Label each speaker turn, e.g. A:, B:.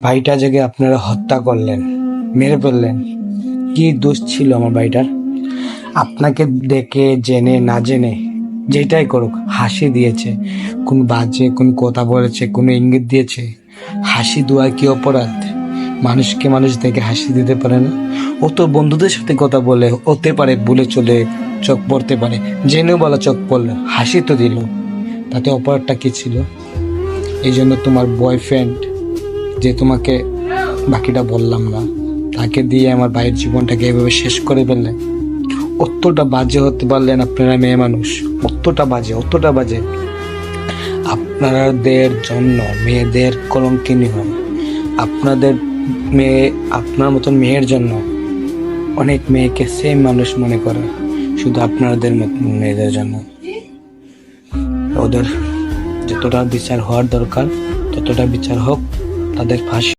A: ভাইটা জেগে আপনারা হত্যা করলেন, মেরে ফেললেন। কি দোষ ছিল আমার ভাইটার? আপনাকে দেখে জেনে না জেনে যেটাই করুক হাসি দিয়েছে, কোন বাজে কোন কথা বলেছে, কোনো ইঙ্গিত দিয়েছে, হাসি দেওয়ার কি অপরাধ? মানুষকে মানুষ দেখে হাসি দিতে পারে না? ও তো বন্ধুদের সাথে কথা বলে, হতে পারে ভুলে চলে চোখ পড়তে পারে, জেনেও বলা চোখ পড়লো, হাসি তো দিল, তাতে অপরাধটা কি ছিল? এই জন্য তোমার বয়ফ্রেন্ড, যে তোমাকে বাকিটা বললাম না, তাকে দিয়ে আমার ভাইয়ের জীবনটাকে এভাবে শেষ করে ফেললেন। অতটা বাজে হতে পারলেন আপনারা মেয়ে মানুষ, অতটা বাজে। আপনাদের জন্য মেয়েদের কলঙ্কিনী হয়। আপনাদের মেয়ে, আপনার মতন মেয়ের জন্য অনেক মেয়েকে সেম মানুষ মনে করে, শুধু আপনাদের মতন মেয়েদের জন্য। ওদের যতটা বিচার হওয়ার দরকার ততটা বিচার হোক, তাদের ফাঁসি